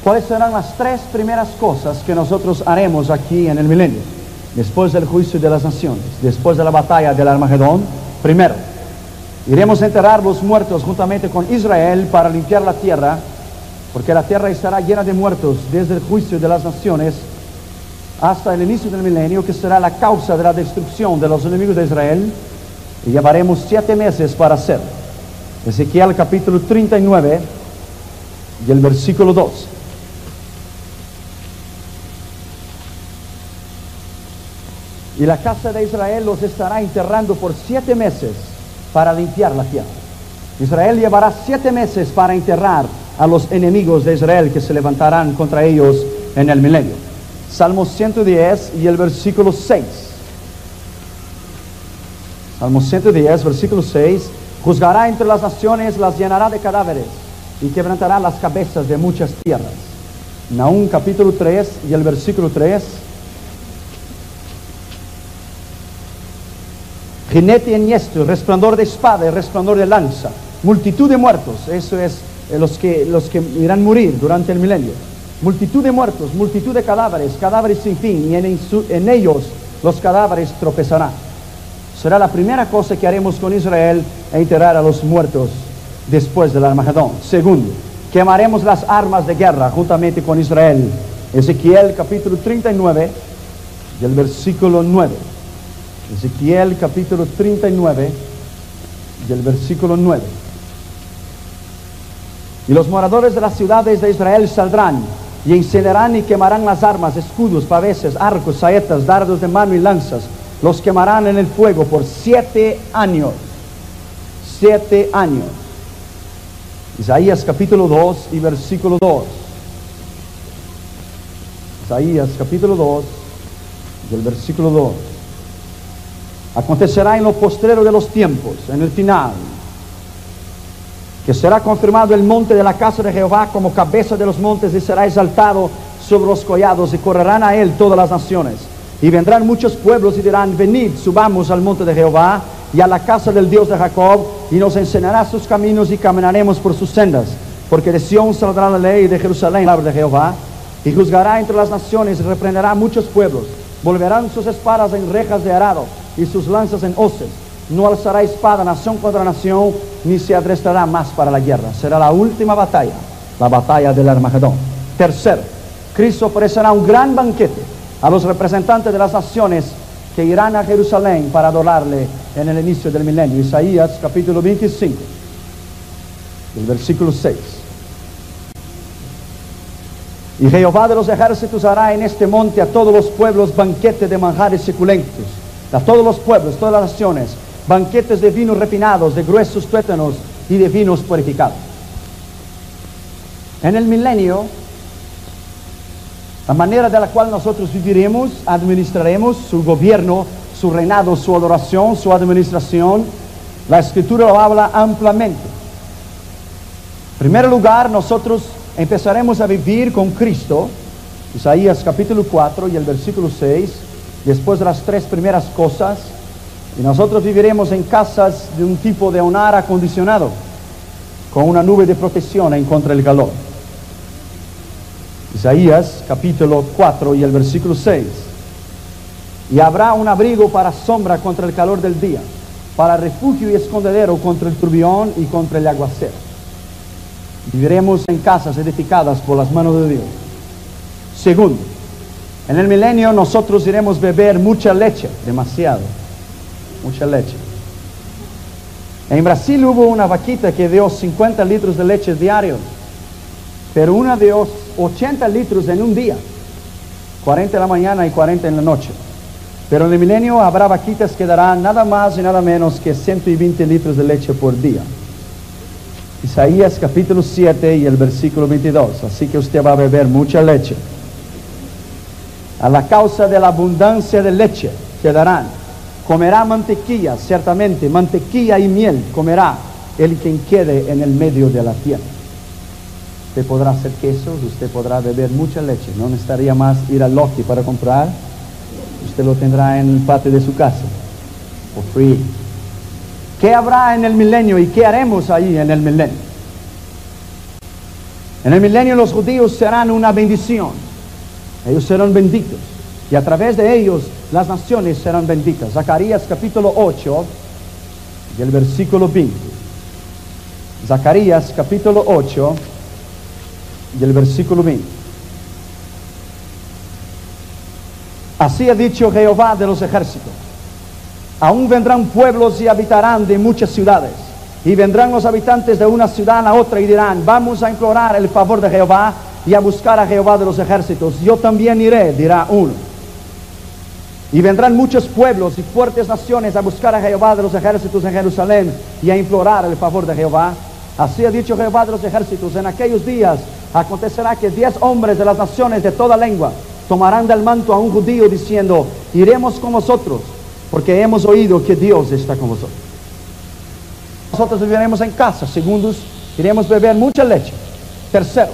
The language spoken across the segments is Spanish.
¿Cuáles serán las tres primeras cosas que nosotros haremos aquí en el milenio? Después del juicio de las naciones, después de la batalla del Armagedón, primero, iremos a enterrar los muertos juntamente con Israel para limpiar la tierra, porque la tierra estará llena de muertos desde el juicio de las naciones hasta el inicio del milenio, que será la causa de la destrucción de los enemigos de Israel, y llevaremos 7 meses para hacerlo. Ezequiel capítulo 39 y el versículo 2. Y la casa de Israel los estará enterrando por 7 meses para limpiar la tierra. Israel llevará 7 meses para enterrar a los enemigos de Israel que se levantarán contra ellos en el milenio. Salmo 110 y el versículo 6. Salmo 110, versículo 6. Juzgará entre las naciones, las llenará de cadáveres y quebrantará las cabezas de muchas tierras. Nahum capítulo 3 y el versículo 3. Jinete enhiesto, resplandor de espada y resplandor de lanza, multitud de muertos, eso es los que irán a morir durante el milenio. Multitud de muertos, multitud de cadáveres, cadáveres sin fin, y en ellos los cadáveres tropezarán. Será la primera cosa que haremos con Israel, enterrar a los muertos después del Armagedón. Segundo, quemaremos las armas de guerra juntamente con Israel. Ezequiel capítulo 39 y el versículo 9. Ezequiel capítulo 39 y el versículo 9. Y los moradores de las ciudades de Israel saldrán y encenderán y quemarán las armas, escudos, paveses, arcos, saetas, dardos de mano y lanzas. Los quemarán en el fuego por 7 años. 7 años. Isaías capítulo 2 y versículo 2. Isaías capítulo 2 y el versículo 2. Acontecerá en lo postrero de los tiempos, en el final, que será confirmado el monte de la casa de Jehová como cabeza de los montes y será exaltado sobre los collados y correrán a él todas las naciones. Y vendrán muchos pueblos y dirán, venid, subamos al monte de Jehová y a la casa del Dios de Jacob, y nos enseñará sus caminos y caminaremos por sus sendas. Porque de Sión saldrá la ley y de Jerusalén la palabra de Jehová, y juzgará entre las naciones y reprenderá muchos pueblos. Volverán sus espadas en rejas de arado y sus lanzas en hoces. No alzará espada nación contra nación, ni se adrestará más para la guerra. Será la última batalla, la batalla del Armagedón. Tercero, Cristo ofrecerá un gran banquete a los representantes de las naciones que irán a Jerusalén para adorarle en el inicio del milenio. Isaías capítulo 25, el versículo 6. Y Jehová de los ejércitos hará en este monte a todos los pueblos banquete de manjares suculentos, a todos los pueblos, todas las naciones, banquetes de vinos refinados, de gruesos tuétanos y de vinos purificados. En el milenio, la manera de la cual nosotros viviremos, administraremos su gobierno, su reinado, su adoración, su administración, la Escritura lo habla ampliamente. En primer lugar, nosotros empezaremos a vivir con Cristo, Isaías capítulo 4 y el versículo 6, después de las 3 primeras cosas, y nosotros viviremos en casas de un tipo de un aire acondicionado, con una nube de protección en contra del calor. Isaías capítulo 4 y el versículo 6. Y habrá un abrigo para sombra contra el calor del día, para refugio y escondedero contra el turbión y contra el aguacero. Viviremos en casas edificadas por las manos de Dios. Segundo, en el milenio nosotros iremos beber mucha leche, demasiado, mucha leche. En Brasil hubo una vaquita que dio 50 litros de leche diarios, pero una dio 80 litros en un día, 40 en la mañana y 40 en la noche. Pero en el milenio habrá vaquitas que darán nada más y nada menos que 120 litros de leche por día. Isaías capítulo 7 y el versículo 22. Así que usted va a beber mucha leche. A la causa de la abundancia de leche que darán, comerá mantequilla, ciertamente, mantequilla y miel comerá el quien quede en el medio de la tierra. Usted podrá hacer quesos, usted podrá beber mucha leche. No necesitaría más ir al Loki para comprar. Usted lo tendrá en el patio de su casa, for free. ¿Qué habrá en el milenio y qué haremos ahí en el milenio? En el milenio los judíos serán una bendición. Ellos serán benditos. Y a través de ellos las naciones serán benditas. Zacarías capítulo 8 y el versículo 20. Zacarías capítulo 8 y el versículo 20. Así ha dicho Jehová de los ejércitos: aún vendrán pueblos y habitarán de muchas ciudades, y vendrán los habitantes de una ciudad a la otra y dirán: vamos a implorar el favor de Jehová y a buscar a Jehová de los ejércitos. Yo también iré, dirá uno. Y vendrán muchos pueblos y fuertes naciones a buscar a Jehová de los ejércitos en Jerusalén y a implorar el favor de Jehová. Así ha dicho Jehová de los ejércitos: en aquellos días acontecerá que 10 hombres de las naciones de toda lengua tomarán del manto a un judío diciendo: iremos con vosotros, porque hemos oído que Dios está con vosotros. Nosotros viviremos en casa. Segundos, iremos beber mucha leche. Tercero,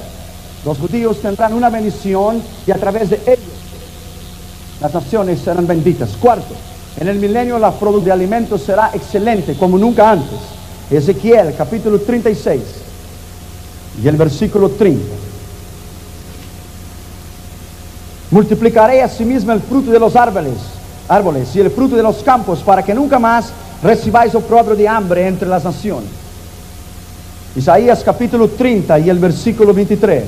los judíos tendrán una bendición y a través de ellos las naciones serán benditas. Cuarto, en el milenio la producción de alimentos será excelente como nunca antes. Ezequiel capítulo 36 y el versículo 30. Multiplicaré asimismo el fruto de los árboles y el fruto de los campos, para que nunca más recibáis oprobio de hambre entre las naciones. Isaías capítulo 30 y el versículo 23.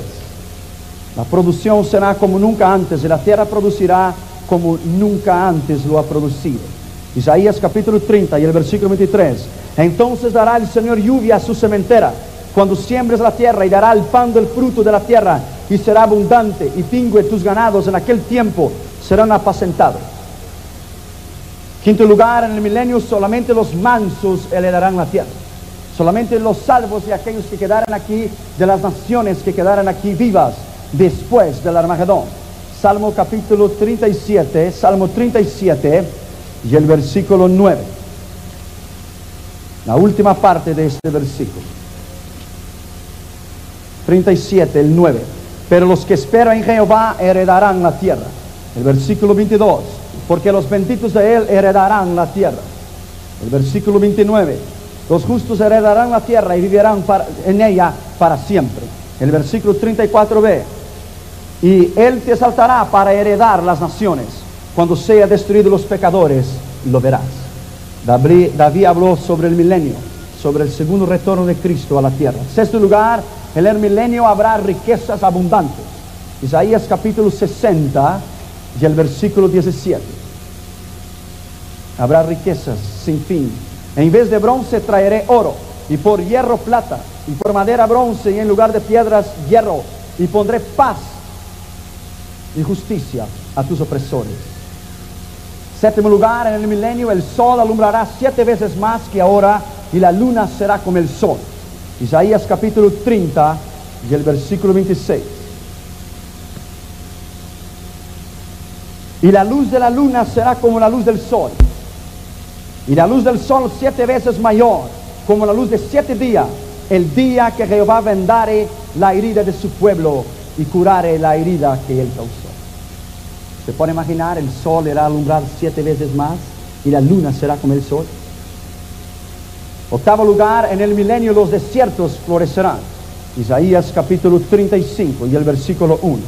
La producción será como nunca antes, y la tierra producirá como nunca antes lo ha producido. Isaías capítulo 30 y el versículo 23. Entonces dará el Señor lluvia a su sementera, cuando siembres la tierra, y dará el pan del fruto de la tierra, y será abundante, y pingüe tus ganados en aquel tiempo serán apacentados. Quinto lugar, en el milenio solamente los mansos heredarán la tierra. Solamente los salvos y aquellos que quedaran aquí, de las naciones que quedaran aquí vivas después del Armagedón. Salmo capítulo 37, Salmo 37 y el versículo 9. La última parte de este versículo. 37, el 9. Pero los que esperan en Jehová heredarán la tierra. El versículo 22. Porque los benditos de él heredarán la tierra. El versículo 29. Los justos heredarán la tierra y vivirán en ella para siempre. El versículo 34b. Y él te exaltará para heredar las naciones. Cuando sea destruido los pecadores, lo verás. David habló sobre el milenio, sobre el segundo retorno de Cristo a la tierra. Sexto lugar, en el milenio habrá riquezas abundantes. Isaías capítulo 60 y el versículo 17. Habrá riquezas sin fin. En vez de bronce traeré oro, y por hierro plata, y por madera bronce, y en lugar de piedras hierro, y pondré paz y justicia a tus opresores. Séptimo lugar, en el milenio el sol alumbrará 7 veces más que ahora, y la luna será como el sol. Isaías capítulo 30 y el versículo 26. Y la luz de la luna será como la luz del sol, y la luz del sol 7 veces mayor, como la luz de 7 días, el día que Jehová vendare la herida de su pueblo y curare la herida que él causó. ¿Se puede imaginar? El sol irá a alumbrar 7 veces más y la luna será como el sol. Octavo lugar, en el milenio los desiertos florecerán. Isaías capítulo 35 y el versículo 1.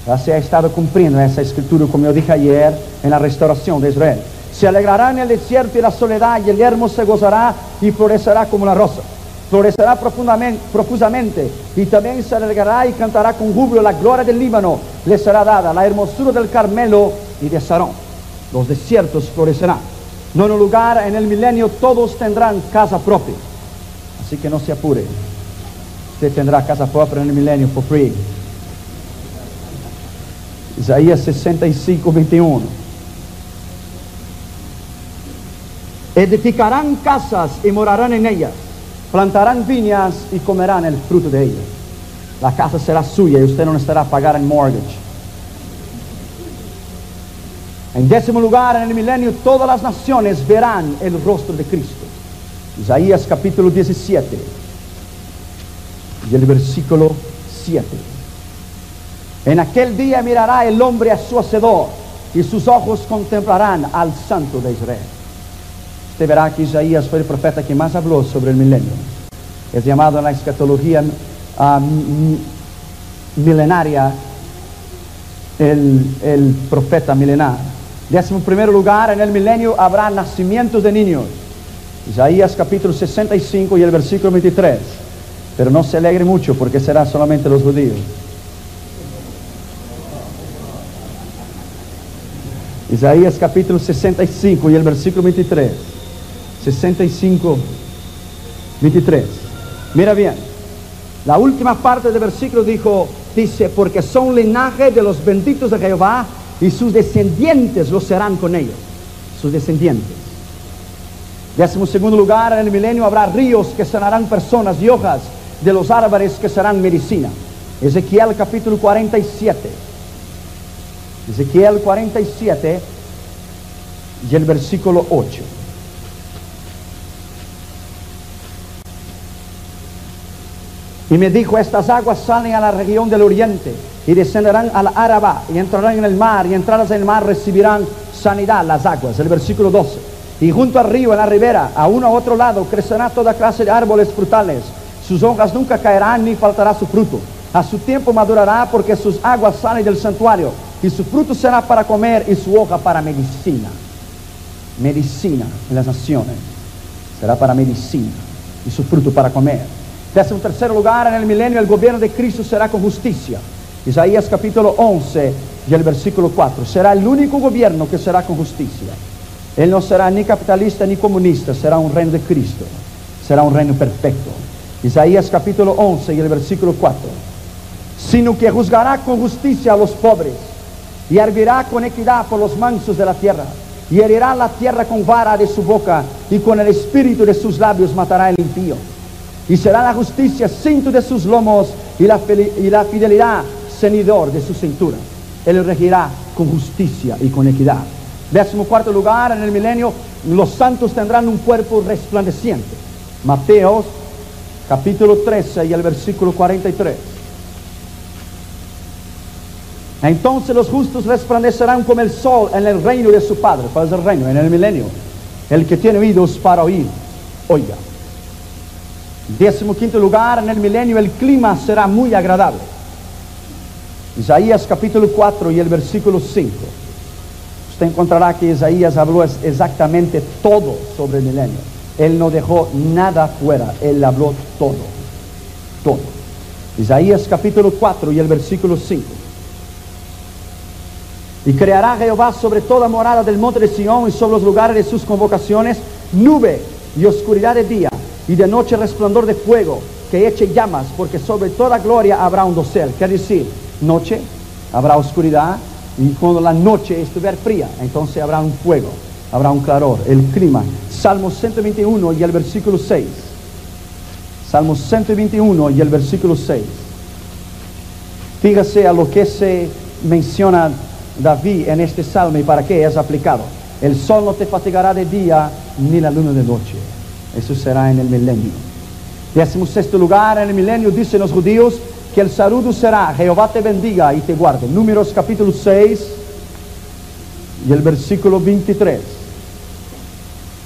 Ya se ha estado cumpliendo esa escritura, como yo dije ayer, en la restauración de Israel. Se alegrará en el desierto y la soledad, y el yermo se gozará y florecerá como la rosa. Florecerá profusamente, y también se alegrará y cantará con júbilo. La gloria del Líbano le será dada, la hermosura del Carmelo y de Sarón. Los desiertos florecerán. Nono lugar, en el milenio todos tendrán casa propia. Así que no se apure. Usted tendrá casa propia en el milenio for free. Isaías 65, 21. Edificarán casas y morarán en ellas. Plantarán viñas y comerán el fruto de ellas. La casa será suya y usted no necesitará pagar en mortgage. En décimo lugar, en el milenio todas las naciones verán el rostro de Cristo. Isaías capítulo 17 y el versículo 7. En aquel día mirará el hombre a su hacedor, y sus ojos contemplarán al Santo de Israel. Usted verá que Isaías fue el profeta que más habló sobre el milenio. Es llamado en la escatología milenaria, el profeta milenar. 11º lugar, en el milenio habrá nacimientos de niños. Isaías capítulo 65 y el versículo 23. Pero no se alegre mucho porque será solamente los judíos. Isaías capítulo 65 y el versículo 23. 65, 23. Mira bien, la última parte del versículo dice, porque son linaje de los benditos de Jehová, y sus descendientes lo serán con ellos. Sus descendientes. 12º lugar, en el milenio habrá ríos que sanarán personas y hojas de los árboles que serán medicina. Ezequiel capítulo 47. Ezequiel 47 y el versículo 8. Y me dijo, estas aguas salen a la región del oriente y descenderán al Arabá y entrarán en el mar, y entradas en el mar recibirán sanidad las aguas. El versículo 12. Y junto al río, en la ribera, a uno a otro lado, crecerá toda clase de árboles frutales. Sus hojas nunca caerán ni faltará su fruto. A su tiempo madurará, porque sus aguas salen del santuario, y su fruto será para comer y su hoja para medicina. Medicina en las naciones. Será para medicina y su fruto para comer. 13º lugar, en el milenio el gobierno de Cristo será con justicia. Isaías capítulo 11 y el versículo 4. Será el único gobierno que será con justicia. Él no será ni capitalista ni comunista, será un reino de Cristo. Será un reino perfecto. Isaías capítulo 11 y el versículo 4. Sino que juzgará con justicia a los pobres, y hervirá con equidad por los mansos de la tierra, y herirá la tierra con vara de su boca, y con el espíritu de sus labios matará el impío. Y será la justicia cinto de sus lomos, y la fidelidad cenidor de su cintura. Él regirá con justicia y con equidad. 14º lugar, en el milenio los santos tendrán un cuerpo resplandeciente. Mateo capítulo 13 y el versículo 43. Entonces los justos resplandecerán como el sol en el reino de su Padre. ¿Cuál es el reino? En el milenio. El que tiene oídos para oír, oiga. 15º lugar, en el milenio el clima será muy agradable. Isaías capítulo 4 y el versículo 5. Usted encontrará que Isaías habló exactamente todo sobre el milenio. Él no dejó nada fuera, él habló todo. Todo. Isaías capítulo 4 y el versículo 5. Y creará Jehová sobre toda morada del monte de Sión y sobre los lugares de sus convocaciones nube y oscuridad de día, y de noche resplandor de fuego que eche llamas, porque sobre toda gloria habrá un dosel. Quiere decir, noche habrá oscuridad, y cuando la noche estuviera fría, entonces habrá un fuego, habrá un claror, el clima. Salmo 121 y el versículo 6. Salmo 121 y el versículo 6. Fíjese a lo que se menciona David en este salmo y para qué es aplicado. El sol no te fatigará de día, ni la luna de noche. Eso será en el milenio. 16º lugar, en el milenio dicen los judíos que el saludo será: Jehová te bendiga y te guarde. Números capítulo 6 y el versículo 23.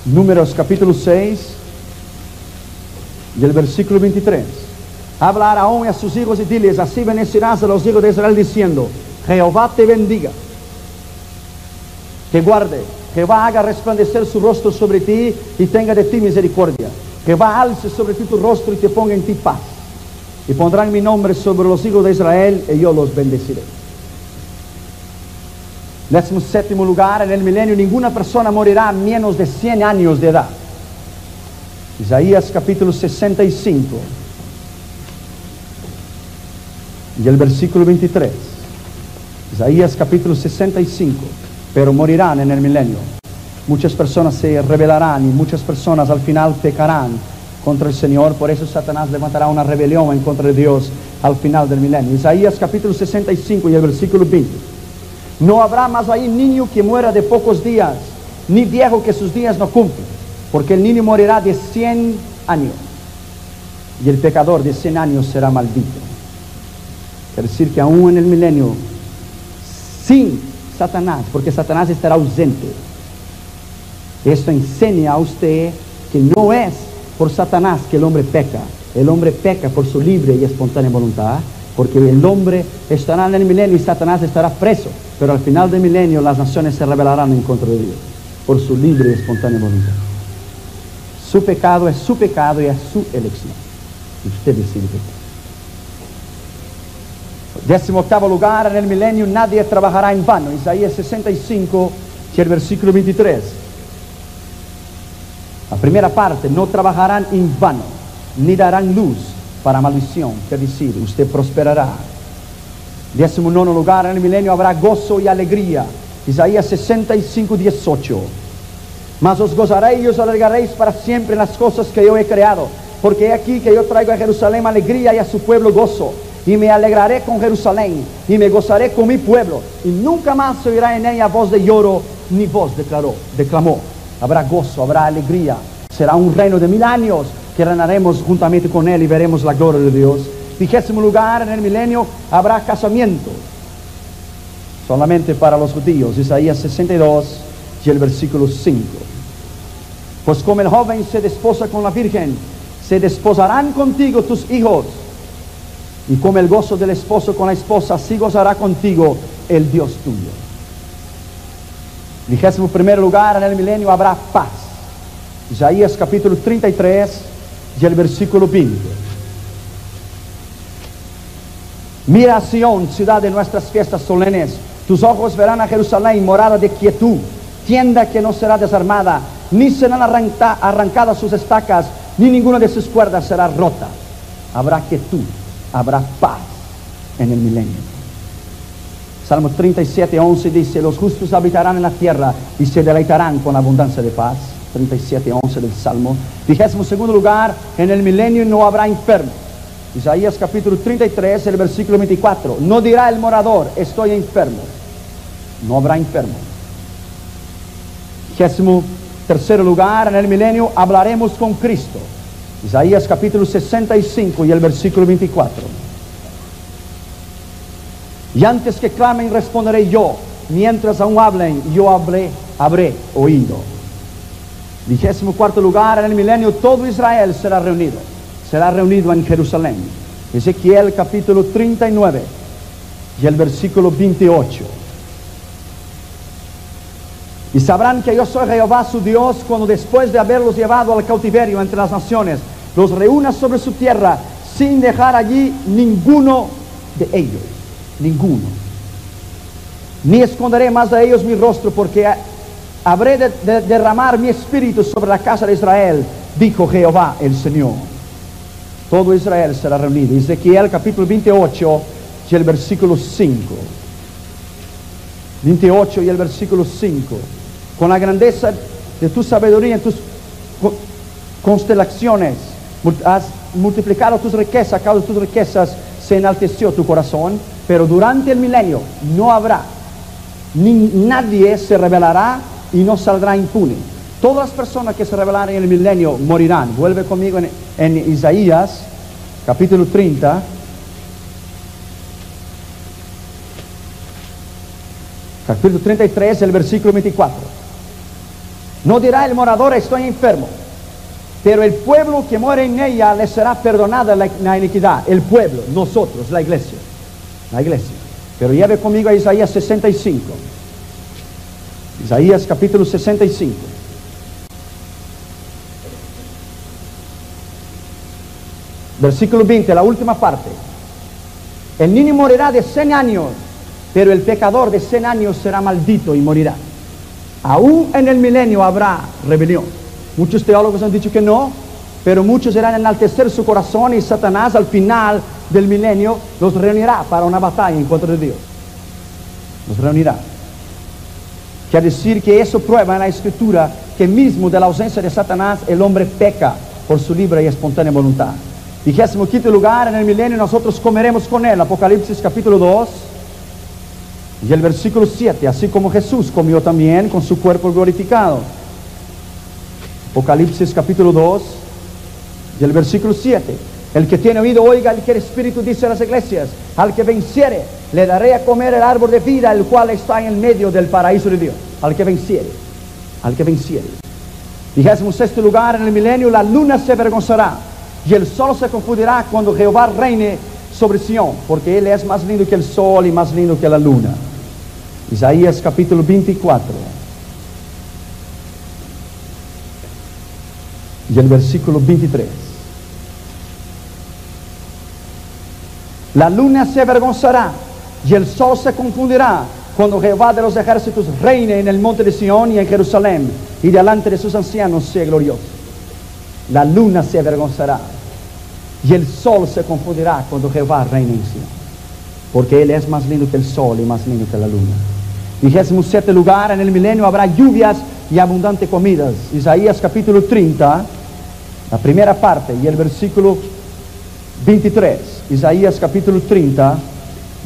Números capítulo 6 y el versículo 23. Habla a Aarón y a sus hijos y diles: así bendecirás a los hijos de Israel diciendo: Jehová te bendiga, te guarde. Jehová haga resplandecer su rostro sobre ti y tenga de ti misericordia. Jehová alce sobre ti tu rostro y te ponga en ti paz. Y pondrán mi nombre sobre los hijos de Israel y yo los bendeciré. 17º lugar, en el milenio ninguna persona morirá a menos de 100 años de edad. Isaías capítulo 65 y el versículo 23. Isaías capítulo 65. Pero morirán en el milenio. Muchas personas se rebelarán y muchas personas al final pecarán contra el Señor. Por eso Satanás levantará una rebelión en contra de Dios al final del milenio. Isaías capítulo 65 y el versículo 20. No habrá más ahí niño que muera de pocos días, ni viejo que sus días no cumplen, porque el niño morirá de 100 años y el pecador de 100 años será maldito. Quiere decir que aún en el milenio, sin Satanás, porque Satanás estará ausente. Esto enseña a usted que no es por Satanás que el hombre peca, El hombre peca por su libre y espontánea voluntad, porque el hombre estará en el milenio y Satanás estará preso, pero al final del milenio las naciones se rebelarán en contra de Dios, por su libre y espontánea voluntad. Su pecado es su pecado y es su elección. Y usted decide pecar. 18º lugar, en el milenio nadie trabajará en vano. Isaías 65 y el versículo 23. La primera parte, no trabajarán en vano, ni darán luz para maldición. ¿Qué decir? Usted prosperará. 19º lugar, en el milenio habrá gozo y alegría. Isaías 65, 18. Mas os gozaréis y os alegraréis para siempre en las cosas que yo he creado, porque he aquí que yo traigo a Jerusalén alegría y a su pueblo gozo, y me alegraré con Jerusalén, y me gozaré con mi pueblo, y nunca más se oirá en ella voz de lloro, ni voz de clamor. Habrá gozo, habrá alegría, será un reino de 1000 años, que reinaremos juntamente con él y veremos la gloria de Dios. 20º lugar, en el milenio habrá casamiento, solamente para los judíos. Isaías 62 y el versículo 5. Pues como el joven se desposa con la virgen, se desposarán contigo tus hijos, y como el gozo del esposo con la esposa, así gozará contigo el Dios tuyo. 21º lugar, en el milenio habrá paz. Isaías capítulo 33 y el versículo 20. Mira Sión, ciudad de nuestras fiestas solemnes, tus ojos verán a Jerusalén, morada de quietud, tienda que no será desarmada, ni serán arrancadas sus estacas, ni ninguna de sus cuerdas será rota. Habrá quietud, habrá paz en el milenio. Salmo 37, 11 dice, los justos habitarán en la tierra y se deleitarán con abundancia de paz. 37, 11 del Salmo. 22º lugar, en el milenio no habrá enfermos. Isaías capítulo 33, el versículo 24. No dirá el morador, estoy enfermo. No habrá enfermo. 23º lugar, en el milenio hablaremos con Cristo. Isaías capítulo 65 y el versículo 24. Y antes que clamen responderé yo, mientras aún hablen yo habré oído. 24º lugar, en el milenio todo Israel será reunido en Jerusalén. Ezequiel capítulo 39 y el versículo 28. Y sabrán que yo soy Jehová su Dios, cuando después de haberlos llevado al cautiverio entre las naciones, los reúna sobre su tierra, sin dejar allí ninguno de ellos. Ninguno. Ni esconderé más de ellos mi rostro, porque habré de derramar mi espíritu sobre la casa de Israel, dijo Jehová el Señor. Todo Israel será reunido. Ezequiel capítulo 28 y el versículo 5. 28 y el versículo 5. Con la grandeza de tu sabiduría en tus constelaciones has multiplicado tus riquezas, a causa de tus riquezas se enalteció tu corazón, pero durante el milenio no habrá, nadie se rebelará y no saldrá impune. Todas las personas que se rebelarán en el milenio morirán. Vuelve conmigo en Isaías capítulo 30. Capítulo 33, el versículo 24. No dirá el morador, estoy enfermo, pero el pueblo que muere en ella le será perdonada la iniquidad. El pueblo, nosotros, la iglesia. La iglesia. Pero lleve conmigo a Isaías 65. Isaías capítulo 65. Versículo 20, la última parte. El niño morirá de 100 años, pero el pecador de 100 años será maldito y morirá. Aún en el milenio habrá rebelión. Muchos teólogos han dicho que no, pero muchos irán a enaltecer su corazón y Satanás al final del milenio los reunirá para una batalla en contra de Dios. Los reunirá. Quiere decir que eso prueba en la Escritura que mismo de la ausencia de Satanás el hombre peca por su libre y espontánea voluntad. 25º lugar, en el milenio nosotros comeremos con él. Apocalipsis capítulo 2 y el versículo 7. Así como Jesús comió también con su cuerpo glorificado. Apocalipsis capítulo 2 y el versículo 7. El que tiene oído oiga el que el Espíritu dice a las iglesias. Al que venciere le daré a comer el árbol de vida, el cual está en el medio del paraíso de Dios. Al que venciere. Al que venciere. 26º lugar, en el milenio la luna se avergonzará y el sol se confundirá cuando Jehová reine sobre Sión, porque Él es más lindo que el sol y más lindo que la luna. Isaías capítulo 24. Y el versículo 23. La luna se avergonzará y el sol se confundirá cuando Jehová de los ejércitos reine en el monte de Sión y en Jerusalén, y delante de sus ancianos sea glorioso. La luna se avergonzará y el sol se confundirá cuando Jehová reine en Sión, porque Él es más lindo que el sol y más lindo que la luna. 27 lugar, en el milenio habrá lluvias y abundante comidas. Isaías capítulo 30, la primera parte, y el versículo 23. Isaías capítulo 30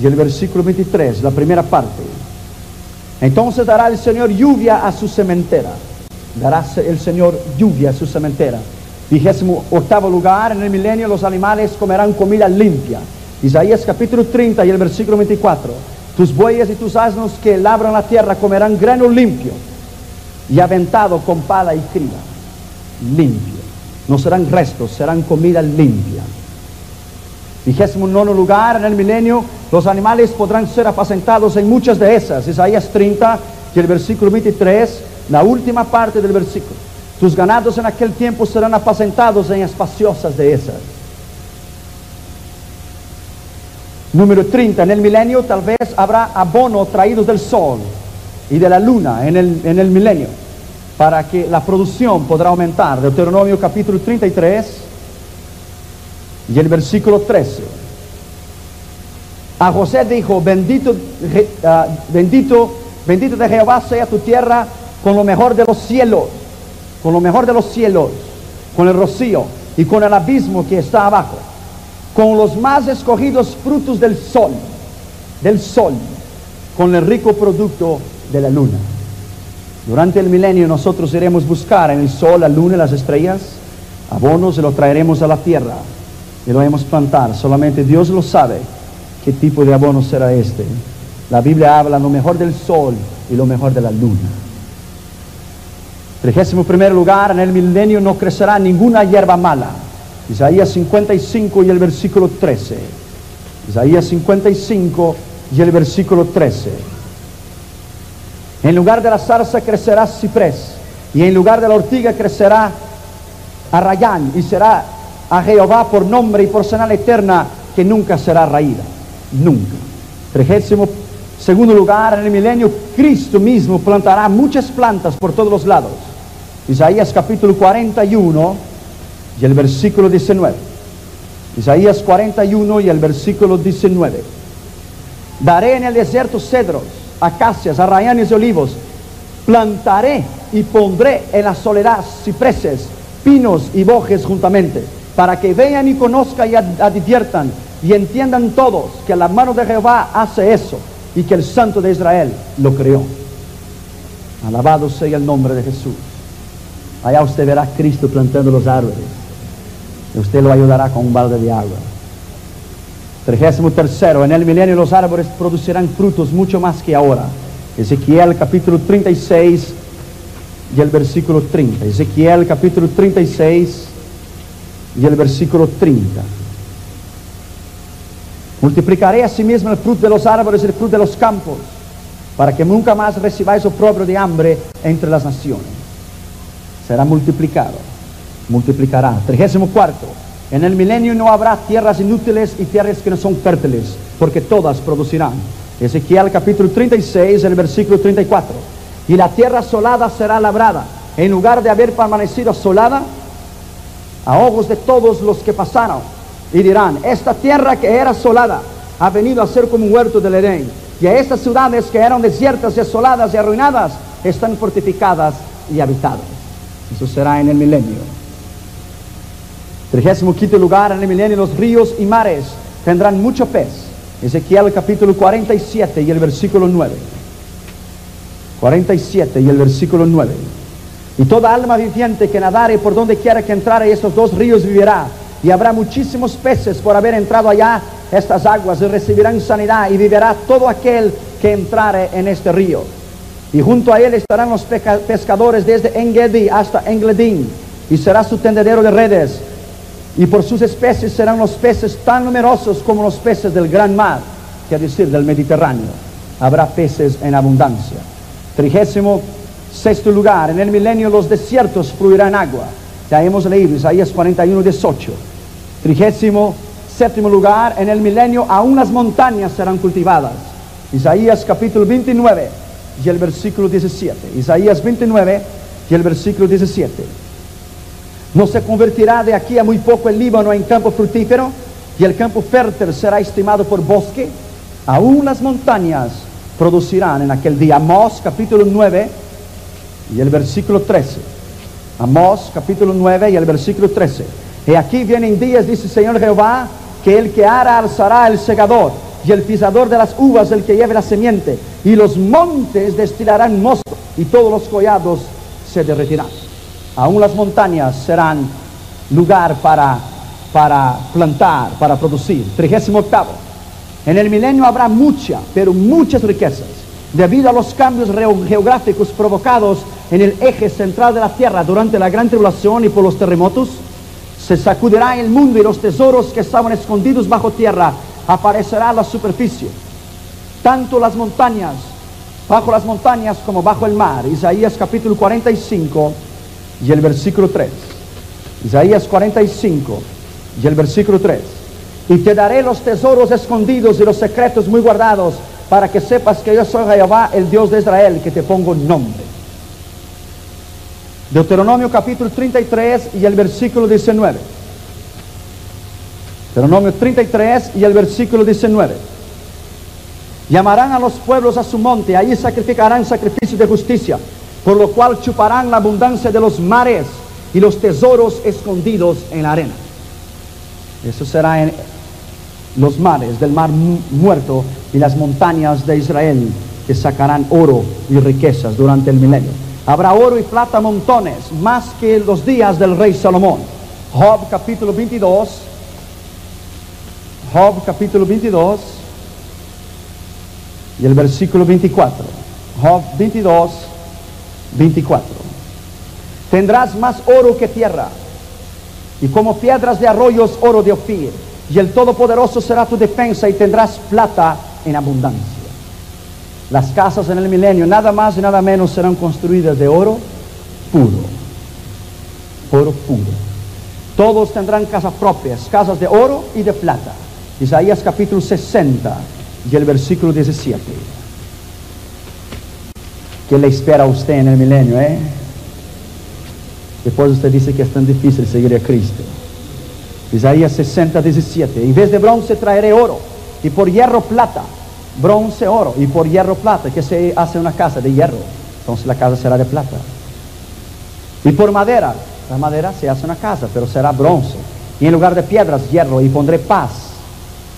y el versículo 23, la primera parte. Entonces dará el Señor lluvia a su sementera. Dará el Señor lluvia a su sementera. 28 lugar, en el milenio los animales comerán comida limpia. Isaías capítulo 30 y el versículo 24. Tus bueyes y tus asnos que labran la tierra comerán grano limpio y aventado con pala y criba. Limpio. No serán restos, serán comida limpia. 29 lugar, en el milenio los animales podrán ser apacentados en muchas de esas. Isaías 30 y el versículo 23, la última parte del versículo. Tus ganados en aquel tiempo serán apacentados en espaciosas de esas. Número 30, en el milenio tal vez habrá abono traídos del sol y de la luna en el milenio, para que la producción podrá aumentar. Deuteronomio capítulo 33 y el versículo 13. A José dijo, bendito de Jehová sea tu tierra con lo mejor de los cielos, con lo mejor de los cielos, con el rocío y con el abismo que está abajo, con los más escogidos frutos del sol, con el rico producto de la luna. Durante el milenio nosotros iremos buscar en el sol, la luna y las estrellas abonos y lo traeremos a la tierra y lo haremos plantar. Solamente Dios lo sabe qué tipo de abono será este. La Biblia habla lo mejor del sol y lo mejor de la luna. 31 lugar, en el milenio no crecerá ninguna hierba mala. Isaías 55 y el versículo 13. Isaías 55 y el versículo 13. En lugar de la zarza crecerá ciprés, y en lugar de la ortiga crecerá arrayán, y será a Jehová por nombre y por señal eterna, que nunca será raída. Nunca. 32 lugar, en el milenio Cristo mismo plantará muchas plantas por todos los lados. Isaías capítulo 41 y el versículo 19. Isaías 41 y el versículo 19. Daré en el desierto cedros, acacias, arrayanes y olivos. Plantaré y pondré en la soledad cipreses, pinos y bojes juntamente, para que vean y conozcan y adviertan y entiendan todos que la mano de Jehová hace eso y que el Santo de Israel lo creó. Alabado sea el nombre de Jesús. Allá usted verá a Cristo plantando los árboles. Y usted lo ayudará con un balde de agua. 33. En el milenio los árboles producirán frutos mucho más que ahora. Ezequiel capítulo 36 y el versículo 30. Ezequiel capítulo 36 y el versículo 30. Multiplicaré asimismo el fruto de los árboles y el fruto de los campos, para que nunca más recibáis oprobio de hambre entre las naciones. Será multiplicado, multiplicará. 34. En el milenio no habrá tierras inútiles y tierras que no son fértiles, porque todas producirán. Ezequiel capítulo 36, el versículo 34. Y la tierra asolada será labrada, en lugar de haber permanecido asolada, a ojos de todos los que pasaron, y dirán, esta tierra que era asolada ha venido a ser como un huerto del Edén, y a estas ciudades que eran desiertas y asoladas y arruinadas están fortificadas y habitadas. Eso será en el milenio. 35 lugar, en el milenio los ríos y mares tendrán mucho pez. Ezequiel capítulo 47 y el versículo 9. 47 y el versículo 9. Y toda alma viviente que nadare por donde quiera que entrare estos dos ríos vivirá, y habrá muchísimos peces por haber entrado allá estas aguas, y recibirán sanidad, y vivirá todo aquel que entrare en este río. Y junto a él estarán los pescadores desde Engedi hasta Engledín, y será su tendedero de redes. Y por sus especies serán los peces tan numerosos como los peces del gran mar, que es decir, del Mediterráneo. Habrá peces en abundancia. 36º lugar, en el milenio los desiertos fluirán agua. Ya hemos leído Isaías 41:18. 37º lugar, en el milenio aún las montañas serán cultivadas. Isaías capítulo 29 y el versículo 17. Isaías 29 y el versículo 17. No se convertirá de aquí a muy poco el Líbano en campo fructífero, y el campo fértil será estimado por bosque. Aún las montañas producirán en aquel día. Amós capítulo 9 y el versículo 13. Amós capítulo 9 y el versículo 13. Y aquí vienen días, dice el Señor Jehová, que el que ara alzará el segador, y el pisador de las uvas el que lleve la semiente, y los montes destilarán mosto, y todos los collados se derretirán. Aún las montañas serán lugar para plantar, para producir. 38º. En el milenio habrá muchas riquezas, debido a los cambios geográficos provocados en el eje central de la tierra durante la gran tribulación y por los terremotos. Se sacudirá el mundo y los tesoros que estaban escondidos bajo tierra aparecerá a la superficie. Tanto las montañas, bajo las montañas como bajo el mar. Isaías capítulo 45 y el versículo 3. Isaías 45 y el versículo 3. Y te daré los tesoros escondidos y los secretos muy guardados, para que sepas que yo soy Jehová, el Dios de Israel, que te pongo nombre. Deuteronomio capítulo 33 y el versículo 19. Deuteronomio 33 y el versículo 19. Llamarán a los pueblos a su monte, allí sacrificarán sacrificios de justicia, por lo cual chuparán la abundancia de los mares y los tesoros escondidos en la arena. Eso será en los mares del mar muerto y las montañas de Israel, que sacarán oro y riquezas durante el milenio. Habrá oro y plata montones, más que los días del rey Salomón. Job capítulo 22. Job capítulo 22 y el versículo 24. Job 22, 24. Tendrás más oro que tierra, y como piedras de arroyos oro de Ofir, y el Todopoderoso será tu defensa, y tendrás plata en abundancia. Las casas en el milenio, nada más y nada menos, serán construidas de oro puro. Oro puro. Todos tendrán casas propias, casas de oro y de plata. Isaías capítulo 60 y el versículo 17. ¿Qué le espera a usted en el milenio, Después usted dice que es tan difícil seguir a Cristo. Isaías 60, 17. Y en vez de bronce traeré oro, y por hierro plata. Bronce, oro, y por hierro plata. Que se hace una casa de hierro, entonces la casa será de plata. Y por madera, la madera se hace una casa, pero será bronce. Y en lugar de piedras, hierro, y pondré paz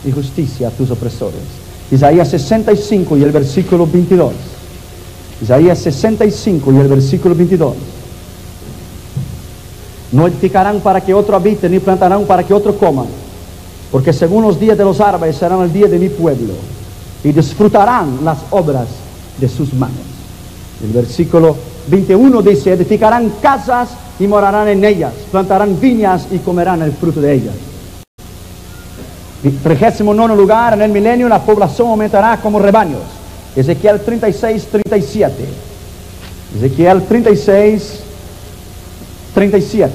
y justicia a tus opresores. Isaías 65 y el versículo 22. Isaías 65 y el versículo 22. No edificarán para que otro habite, ni plantarán para que otro coma, porque según los días de los árboles serán el día de mi pueblo, y disfrutarán las obras de sus manos. El versículo 21 dice: edificarán casas y morarán en ellas, plantarán viñas y comerán el fruto de ellas. 39 lugar, en el milenio la población aumentará como rebaños. Ezequiel 36, 37. Ezequiel 36, 37.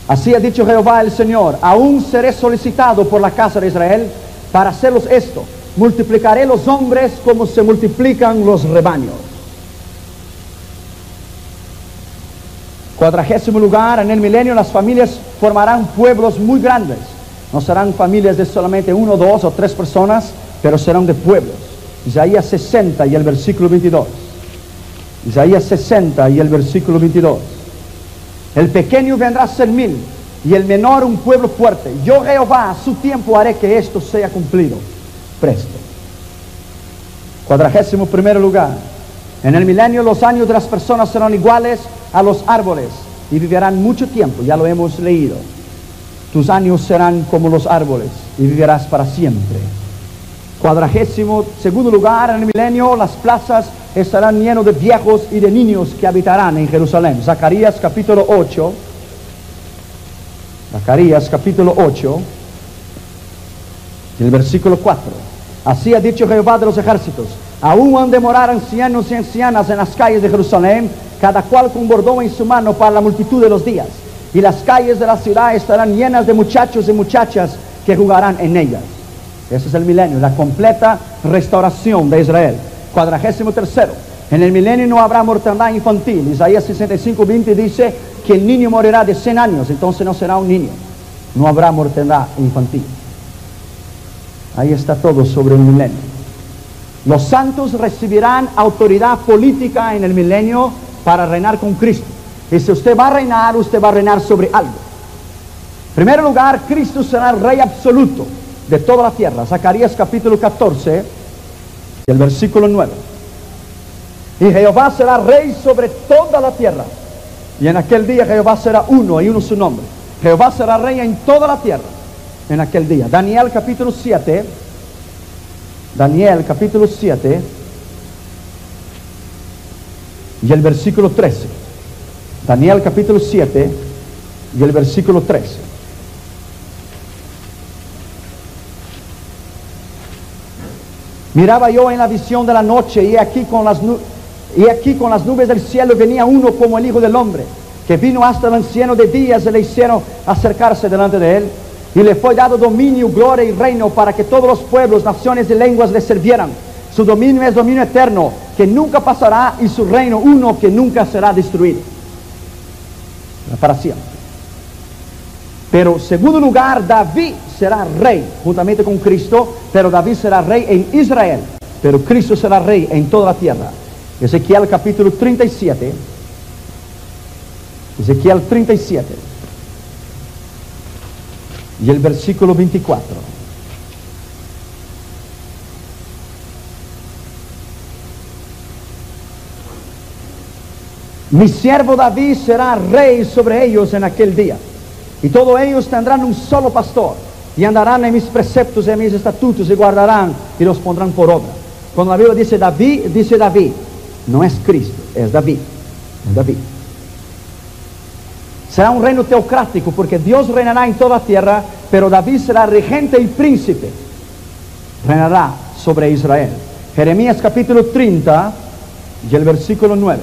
Así ha dicho Jehová el Señor: aún seré solicitado por la casa de Israel para hacerlos esto. Multiplicaré los hombres como se multiplican los rebaños. 40º lugar, en el milenio las familias formarán pueblos muy grandes. No serán familias de solamente 1, 2 o 3 personas, pero serán de pueblos. Isaías 60 y el versículo 22. Isaías 60 y el versículo 22. El pequeño vendrá a ser 1000, y el menor un pueblo fuerte. Yo Jehová a su tiempo haré que esto sea cumplido presto. 41º lugar, en el milenio los años de las personas serán iguales a los árboles, y vivirán mucho tiempo. Ya lo hemos leído. Tus años serán como los árboles, y vivirás para siempre. 42º lugar, en el milenio las plazas estarán llenas de viejos y de niños que habitarán en Jerusalén. Zacarías capítulo 8 Zacarías capítulo 8, el versículo 4. Así ha dicho Jehová de los ejércitos: aún han de morar ancianos y ancianas en las calles de Jerusalén, cada cual con bordón en su mano para la multitud de los días. Y las calles de la ciudad estarán llenas de muchachos y muchachas que jugarán en ellas. Ese es el milenio, la completa restauración de Israel. 43. En el milenio no habrá mortandad infantil. Isaías 65:20 dice que el niño morirá de 100 años, entonces no será un niño. No habrá mortandad infantil. Ahí está todo sobre el milenio. Los santos recibirán autoridad política en el milenio para reinar con Cristo. Y si usted va a reinar sobre algo. En primer lugar, Cristo será el rey absoluto de toda la tierra. Zacarías capítulo 14, el versículo 9. Y Jehová será rey sobre toda la tierra. Y en aquel día Jehová será uno, y uno su nombre. Jehová será rey en toda la tierra en aquel día. Daniel capítulo 7. Daniel capítulo 7 y el versículo 13. Daniel capítulo 7 y el versículo 13. Miraba yo en la visión de la noche, y aquí con las nubes del cielo venía uno como el Hijo del Hombre, que vino hasta el anciano de días y le hicieron acercarse delante de él. Y le fue dado dominio, gloria y reino para que todos los pueblos, naciones y lenguas le sirvieran. Su dominio es dominio eterno, que nunca pasará, y su reino uno que nunca será destruido. Para siempre. Pero, segundo lugar, David será rey, juntamente con Cristo, pero David será rey en Israel, pero Cristo será rey en toda la tierra. Ezequiel capítulo 37. Ezequiel 37. Y el versículo 24. Mi siervo David será rey sobre ellos en aquel día. Y todos ellos tendrán un solo pastor. Y andarán en mis preceptos y en mis estatutos, y guardarán y los pondrán por obra. Cuando la Biblia dice David, no es Cristo, es David. Es David. Será un reino teocrático, porque Dios reinará en toda la tierra, pero David será regente y príncipe. Reinará sobre Israel. Jeremías capítulo 30 y el versículo 9.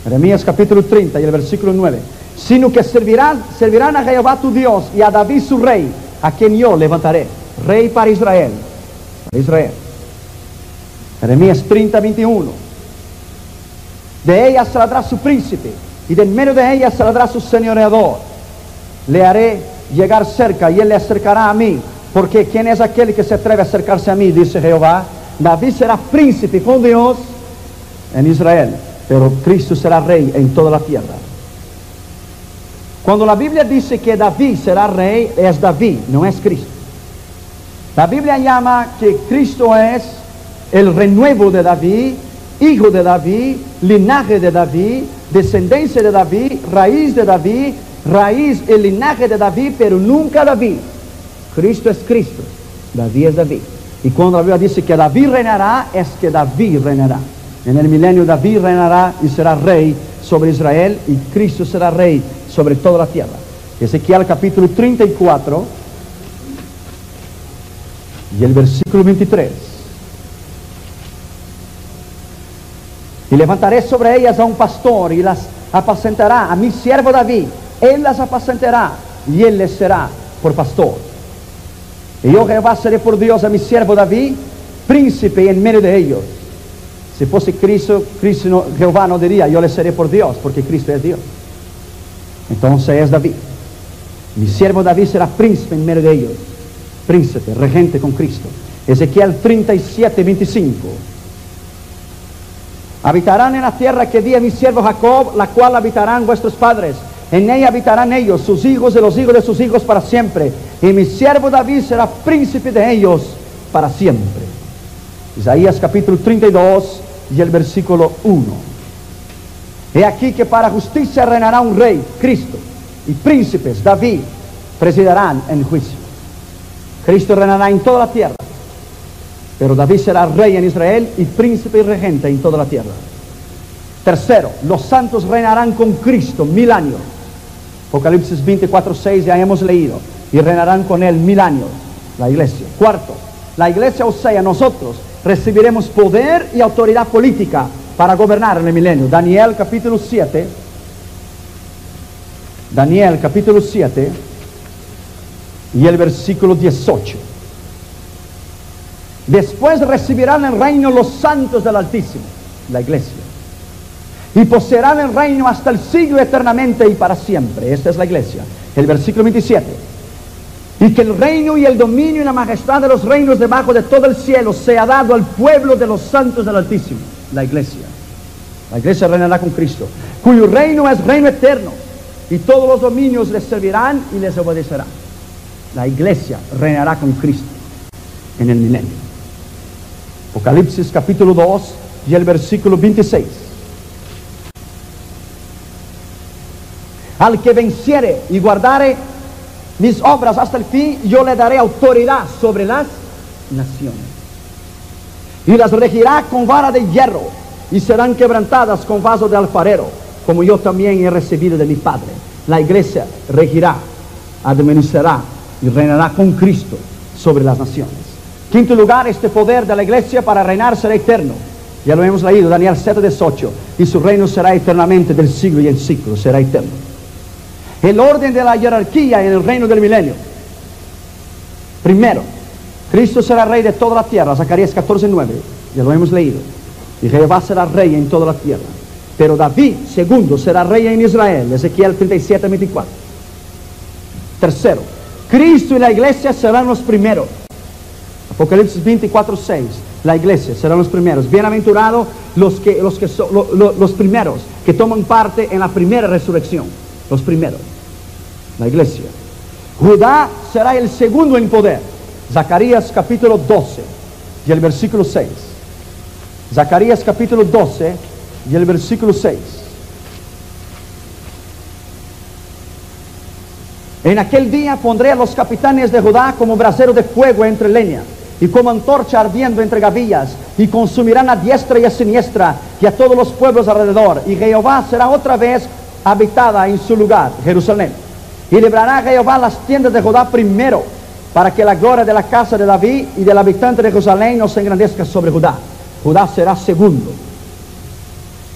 Jeremías capítulo 30 y el versículo 9. Sino que servirán a Jehová tu Dios y a David su rey, a quien yo levantaré. Rey para Israel. Para Israel. Jeremías 30, 21. De ella saldrá su príncipe, y de en medio de ella saldrá su señoreador. Le haré llegar cerca, y él le acercará a mí. Porque ¿quién es aquel que se atreve a acercarse a mí? Dice Jehová. David será príncipe con Dios en Israel, pero Cristo será rey en toda la tierra. Cuando la Biblia dice que David será rey, es David, no es Cristo. La Biblia llama que Cristo es el renuevo de David, hijo de David, linaje de David, descendencia de David, raíz y linaje de David, pero nunca David. Cristo es Cristo, David es David. Y cuando la Biblia dice que David reinará, es que David reinará. En el milenio David reinará y será rey sobre Israel, y Cristo será rey sobre toda la tierra. Ezequiel capítulo 34 y el versículo 23. Y levantaré sobre ellas a un pastor, y las apacentará, a mi siervo David. Él las apacentará, y él les será por pastor. Y yo Jehová seré por Dios a mi siervo David, príncipe en medio de ellos. Si fuese Cristo, Jehová no diría yo le seré por Dios, porque Cristo es Dios. Entonces es David. Mi siervo David será príncipe en medio de ellos. Príncipe, regente con Cristo. Ezequiel 37, 25. Habitarán en la tierra que di a mi siervo Jacob, la cual habitarán vuestros padres. En ella habitarán ellos, sus hijos y los hijos de sus hijos para siempre. Y mi siervo David será príncipe de ellos para siempre. Isaías capítulo 32 y el versículo 1. He aquí que para justicia reinará un rey, Cristo, y príncipes, David, presidirán en juicio. Cristo reinará en toda la tierra, pero David será rey en Israel y príncipe y regente en toda la tierra. Tercero, los santos reinarán con Cristo 1000 años. Apocalipsis 24:6 ya hemos leído. Y reinarán con él 1000 años, la iglesia. Cuarto, la iglesia, o sea, nosotros recibiremos poder y autoridad política para gobernar en el milenio. Daniel capítulo 7. Daniel capítulo 7 y el versículo 18. Después recibirán el reino los santos del Altísimo, la iglesia, y poseerán el reino hasta el siglo eternamente y para siempre. Esta es la iglesia. El versículo 27. Y que el reino y el dominio y la majestad de los reinos debajo de todo el cielo sea dado al pueblo de los santos del Altísimo, la iglesia. La iglesia reinará con Cristo, cuyo reino es reino eterno, y todos los dominios les servirán y les obedecerán. La iglesia reinará con Cristo en el milenio. Apocalipsis capítulo 2 y el versículo 26. Al que venciere y guardare mis obras hasta el fin, yo le daré autoridad sobre las naciones, y las regirá con vara de hierro, y serán quebrantadas con vaso de alfarero, como yo también he recibido de mi Padre. La iglesia regirá, administrará y reinará con Cristo sobre las naciones. Quinto lugar, este poder de la iglesia para reinar será eterno. Ya lo hemos leído, Daniel 7:18, y su reino será eternamente, del siglo y el siglo será eterno. El orden de la jerarquía en el reino del milenio. Primero, Cristo será rey de toda la tierra, Zacarías 14:9, ya lo hemos leído. Y Jehová será rey en toda la tierra. Pero David, segundo, será rey en Israel, Ezequiel 37:24. Tercero, Cristo y la iglesia serán los primeros. Apocalipsis 24:6, la iglesia serán los primeros. Bienaventurados los primeros que toman parte en la primera resurrección. Los primeros, la iglesia. Judá será el segundo en poder. Zacarías capítulo 12 y el versículo 6. Zacarías capítulo 12 y el versículo 6. En aquel día pondré a los capitanes de Judá como brasero de fuego entre leña, y como antorcha ardiendo entre gavillas, y consumirán a diestra y a siniestra, y a todos los pueblos alrededor. Y Jehová será otra vez habitada en su lugar, Jerusalén. Y librará Jehová las tiendas de Judá primero, para que la gloria de la casa de David y del habitante de Jerusalén no se engrandezca sobre Judá. Judá será segundo.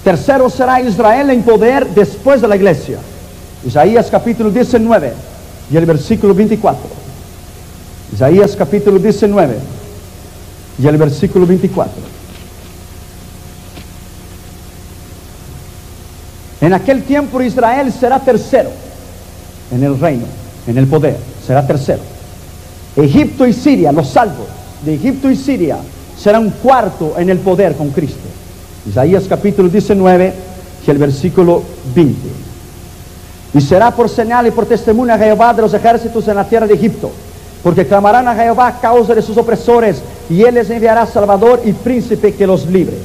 Tercero será Israel en poder después de la iglesia. Isaías capítulo 19 y el versículo 24. Isaías capítulo 19 y el versículo 24. En aquel tiempo Israel será tercero en el reino, en el poder, será tercero. Egipto y Siria, los salvos de Egipto y Siria, serán cuarto en el poder con Cristo. Isaías capítulo 19 y el versículo 20. Y será por señal y por testimonio a Jehová de los ejércitos en la tierra de Egipto, porque clamarán a Jehová a causa de sus opresores, y él les enviará salvador y príncipe que los libre.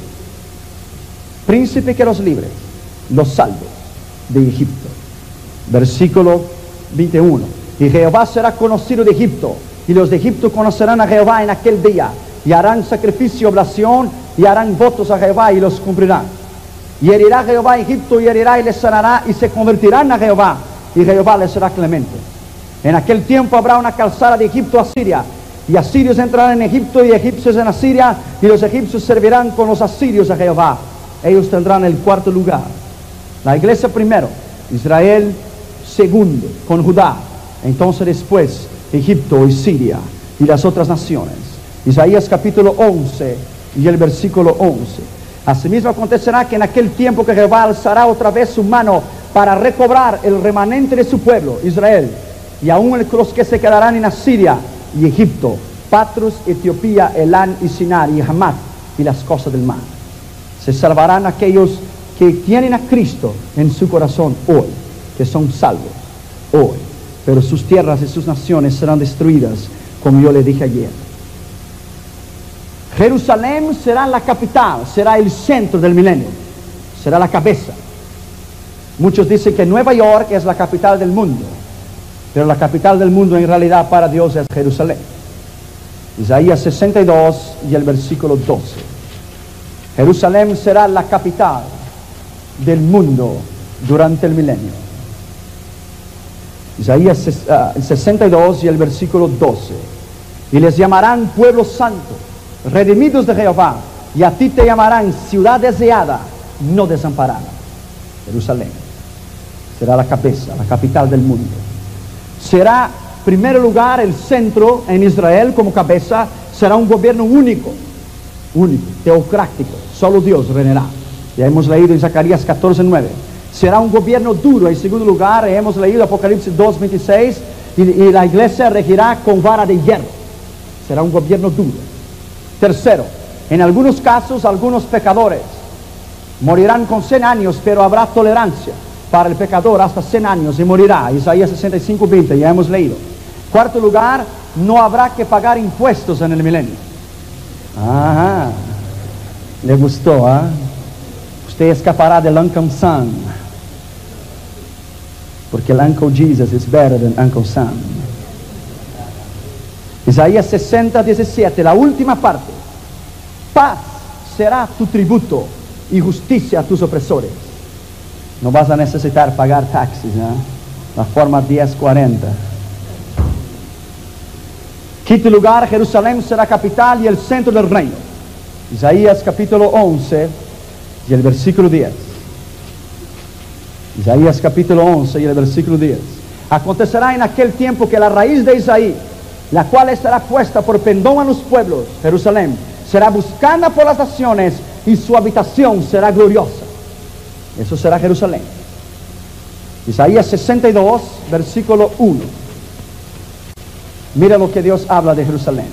Príncipe que los libre. Los salvos de Egipto. Versículo 21. Y Jehová será conocido de Egipto, y los de Egipto conocerán a Jehová en aquel día, y harán sacrificio, oblación, y harán votos a Jehová, y los cumplirán. Y herirá Jehová a Egipto, y herirá y les sanará, y se convertirán a Jehová, y Jehová les será clemente. En aquel tiempo habrá una calzada de Egipto a Siria, y asirios entrarán en Egipto, y egipcios en Asiria, y los egipcios servirán con los asirios a Jehová. Ellos tendrán el cuarto lugar. La iglesia primero, Israel segundo, con Judá. Entonces después Egipto y Siria y las otras naciones. Isaías capítulo 11 y el versículo 11. Asimismo acontecerá que en aquel tiempo que Jehová alzará otra vez su mano para recobrar el remanente de su pueblo, Israel, y aún los que se quedarán en Asiria y Egipto, Patros, Etiopía, Elán y Sinar y Hamat y las costas del mar. Se salvarán aquellos que tienen a Cristo en su corazón hoy, que son salvos hoy, pero sus tierras y sus naciones serán destruidas, como yo le dije ayer. Jerusalén será la capital, será el centro del milenio, será la cabeza. Muchos dicen que Nueva York es la capital del mundo, pero la capital del mundo en realidad para Dios es Jerusalén. Isaías 62 y el versículo 12. Jerusalén será la capital del mundo durante el milenio. Isaías 62 y el versículo 12. Y les llamarán pueblo santo, redimidos de Jehová, y a ti te llamarán ciudad deseada, no desamparada. Jerusalén será la cabeza, la capital del mundo. Será, en primer lugar, el centro en Israel como cabeza. Será un gobierno único, teocrático, solo Dios reinará. Ya hemos leído en Zacarías 14:9. Será un gobierno duro. En segundo lugar, hemos leído Apocalipsis 2:26, y la iglesia regirá con vara de hierro. Será un gobierno duro. Tercero, en algunos casos, algunos pecadores morirán con 100 años, pero habrá tolerancia para el pecador hasta 100 años y morirá. Isaías 65:20, ya hemos leído. Cuarto lugar, no habrá que pagar impuestos en el milenio. Ajá, le gustó, ¿ah? Usted escapará del Uncle Sam, porque el Uncle Jesus is better than Uncle Sam. Isaías 60:17, la última parte. Paz será tu tributo y justicia a tus opresores. No vas a necesitar pagar taxis, ¿eh? La forma 1040. Quinto lugar, Jerusalén será capital y el centro del reino. Isaías capítulo 11 y el versículo 10. Isaías capítulo 11 y el versículo 10. Acontecerá en aquel tiempo que la raíz de Isaí, la cual estará puesta por pendón a los pueblos, Jerusalén, será buscada por las naciones, y su habitación será gloriosa. Eso será Jerusalén. Isaías 62, versículo 1. Mira lo que Dios habla de Jerusalén.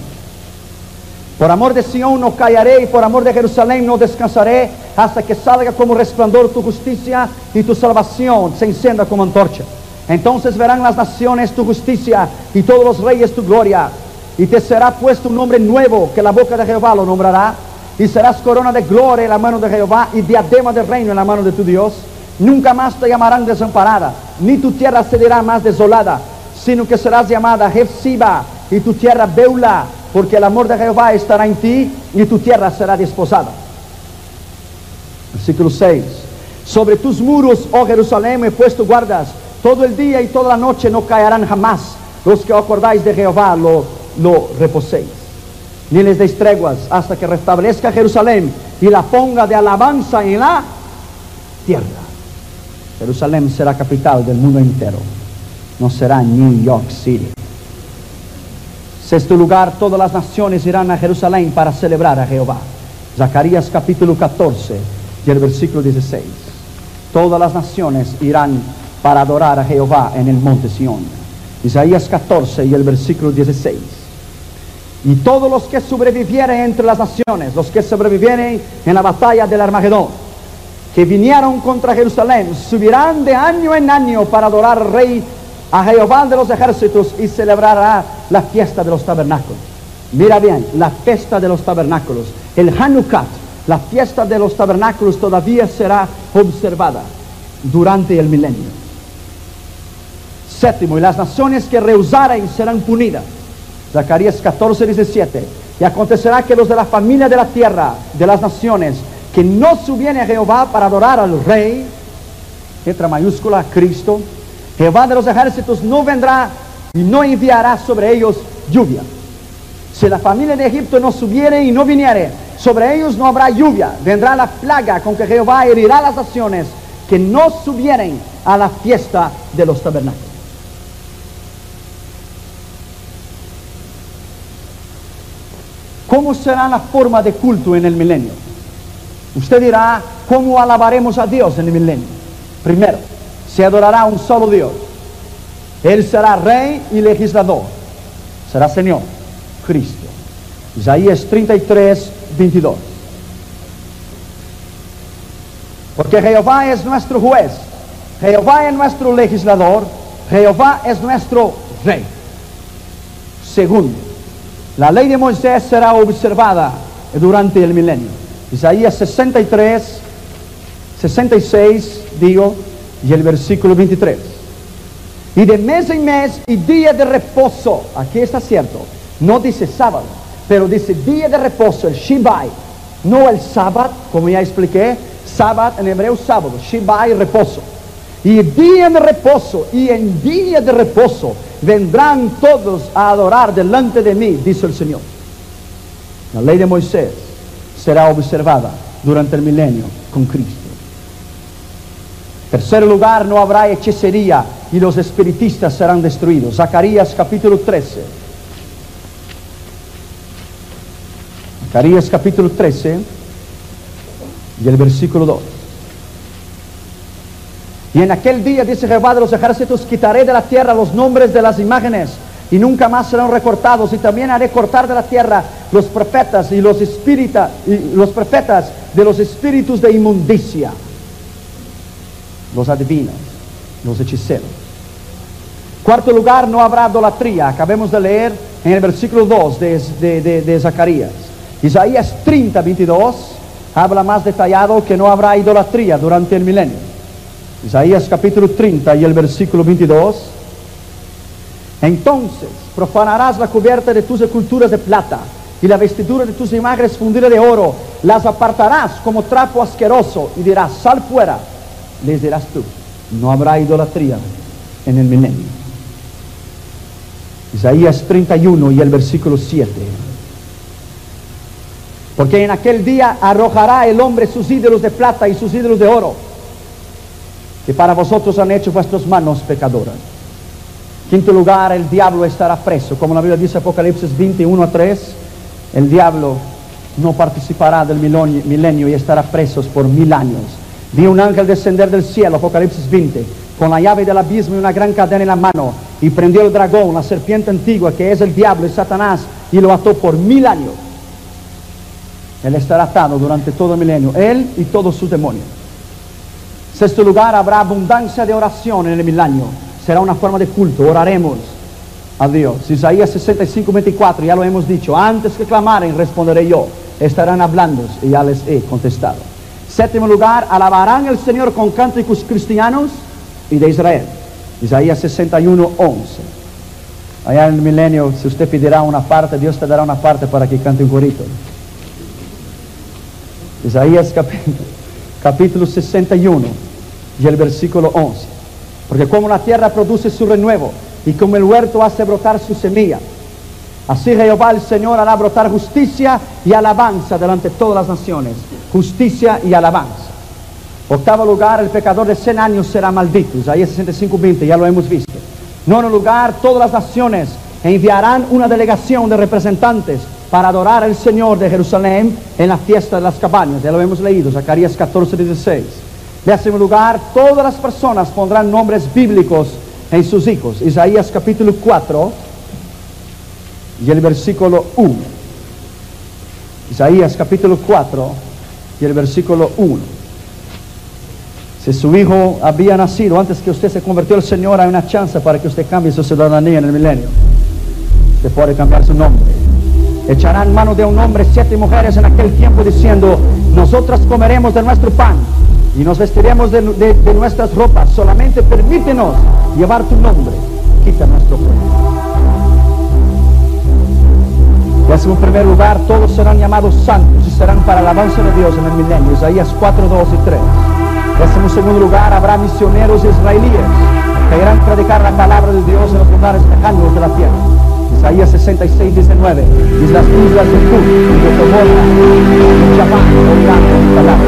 Por amor de Sión no callaré, y por amor de Jerusalén no descansaré, hasta que salga como resplandor tu justicia, y tu salvación se encienda como antorcha. Entonces verán las naciones tu justicia, y todos los reyes tu gloria. Y te será puesto un nombre nuevo, que la boca de Jehová lo nombrará. Y serás corona de gloria en la mano de Jehová, y diadema de reino en la mano de tu Dios. Nunca más te llamarán desamparada, ni tu tierra se dirá más desolada, sino que serás llamada Hefsiba, y tu tierra Beula, porque el amor de Jehová estará en ti, y tu tierra será desposada. Versículo 6. Sobre tus muros, oh Jerusalén, he puesto guardas, todo el día y toda la noche no caerán jamás. Los que acordáis de Jehová lo reposéis. Ni les deis treguas hasta que restablezca Jerusalén y la ponga de alabanza en la tierra. Jerusalén será capital del mundo entero, no será New York City. Sexto lugar, todas las naciones irán a Jerusalén para celebrar a Jehová. Zacarías capítulo 14 y el versículo 16. Todas las naciones irán para adorar a Jehová en el monte Sión. Isaías 14 y el versículo 16. Y todos los que sobrevivieren entre las naciones, los que sobrevivieren en la batalla del Armagedón, que vinieron contra Jerusalén, subirán de año en año para adorar al Rey, a Jehová de los ejércitos, y celebrará la fiesta de los tabernáculos. Mira bien, la fiesta de los tabernáculos, el Hanukkah, la fiesta de los tabernáculos todavía será observada durante el milenio. Séptimo, y las naciones que rehusaren serán punidas. Zacarías 14:17. Y acontecerá que los de la familia de la tierra, de las naciones, que no subieren a Jehová para adorar al Rey, letra mayúscula, Cristo, Jehová de los ejércitos no vendrá y no enviará sobre ellos lluvia. Si la familia de Egipto no subiere y no viniere, sobre ellos no habrá lluvia. Vendrá la plaga con que Jehová herirá las naciones que no subieren a la fiesta de los tabernáculos. ¿Cómo será la forma de culto en el milenio? Usted dirá, ¿cómo alabaremos a Dios en el milenio? Primero, se adorará a un solo Dios. Él será Rey y legislador. Será Señor, Cristo. Isaías 33:22. Porque Jehová es nuestro juez, Jehová es nuestro legislador, Jehová es nuestro Rey. Segundo, la ley de Moisés será observada durante el milenio. Isaías 66, digo, y el versículo 23. Y de mes en mes y día de reposo, aquí está cierto, no dice sábado, pero dice día de reposo, el Shibai, no el sábado, como ya expliqué, sábado en hebreo sábado, Shibai, reposo. Y día de reposo, y en día de reposo, vendrán todos a adorar delante de mí, dice el Señor. La ley de Moisés será observada durante el milenio con Cristo. Tercer lugar, no habrá hechicería y los espiritistas serán destruidos. Zacarías capítulo 13. Zacarías capítulo 13 y el versículo 2. Y en aquel día, dice Jehová de los ejércitos, quitaré de la tierra los nombres de las imágenes y nunca más serán recortados, y también haré cortar de la tierra los profetas y los profetas de los espíritus de inmundicia, los adivinos, los hechiceros. Cuarto lugar, no habrá idolatría. Acabemos de leer en el versículo 2 de Zacarías. Isaías 30, 22 habla más detallado que no habrá idolatría durante el milenio. Isaías capítulo 30 y el versículo 22. Entonces profanarás la cubierta de tus esculturas de plata y la vestidura de tus imágenes fundidas de oro, las apartarás como trapo asqueroso y dirás, sal fuera. Les dirás tú, no habrá idolatría en el milenio. Isaías 31 y el versículo 7. Porque en aquel día arrojará el hombre sus ídolos de plata y sus ídolos de oro, que para vosotros han hecho vuestras manos pecadoras. Quinto lugar, el diablo estará preso. Como la Biblia dice, Apocalipsis 21 a 3, el diablo no participará del milenio y estará preso por 1000 años. Vi un ángel descender del cielo, Apocalipsis 20, con la llave del abismo y una gran cadena en la mano, y prendió el dragón, la serpiente antigua, que es el diablo y Satanás, y lo ató por 1000 años. Él estará atado durante todo el milenio, él y todos sus demonios. Sexto lugar, habrá abundancia de oración en el milenio. Será una forma de culto, oraremos a Dios. Isaías 65, 24, ya lo hemos dicho, antes que clamaren responderé yo, estarán hablando y ya les he contestado. Séptimo lugar, alabarán al Señor con cánticos cristianos y de Israel. Isaías 61, 11. Allá en el milenio, si usted pedirá una parte, Dios te dará una parte para que cante un corito. Isaías capítulo 61 y el versículo 11. Porque como la tierra produce su renuevo y como el huerto hace brotar su semilla, así Jehová el Señor hará brotar justicia y alabanza delante de todas las naciones. Justicia y alabanza. Octavo lugar, el pecador de 100 años será maldito. Isaías 65, 20, ya lo hemos visto. Nono lugar, todas las naciones enviarán una delegación de representantes para adorar al Señor de Jerusalén en la fiesta de las cabañas. Ya lo hemos leído, Zacarías 14, 16. Décimo lugar, todas las personas pondrán nombres bíblicos en sus hijos. Isaías capítulo 4 y el versículo 1. Isaías capítulo 4 y el versículo 1. Si su hijo había nacido antes que usted se convirtió al Señor, hay una chance para que usted cambie su ciudadanía en el milenio. Usted puede cambiar su nombre. Echarán mano de un hombre 7 mujeres en aquel tiempo diciendo, nosotras comeremos de nuestro pan y nos vestiremos de nuestras ropas, solamente permítenos llevar tu nombre, quita nuestro pueblo. En primer lugar, todos serán llamados santos y serán para la alabanza de Dios en el milenio. Isaías 4, 2 y 3. En segundo lugar, habrá misioneros israelíes que irán a predicar la palabra de Dios en los lugares lejanos de la tierra. Isaías 66, 19. Y las islas de Cud, de Gomorra, de Javán, oirán mi palabra.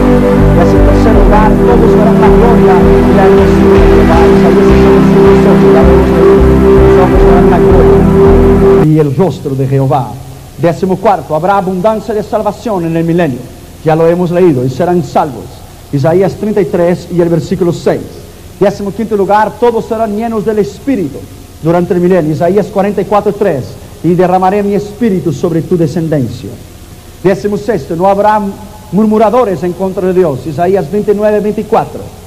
En tercer lugar, todos verán la gloria y la hermosura de Jehová. Isaías 65, 8. Ya vemos que los hombres verán la gloria y el rostro de Jehová. 14, habrá abundancia de salvación en el milenio. Ya lo hemos leído, y serán salvos. Isaías 33 y el versículo 6. 15 lugar, todos serán llenos del Espíritu durante el milenio. Isaías 44, 3. Y derramaré mi Espíritu sobre tu descendencia. 16, no habrá murmuradores en contra de Dios. Isaías 29, 24.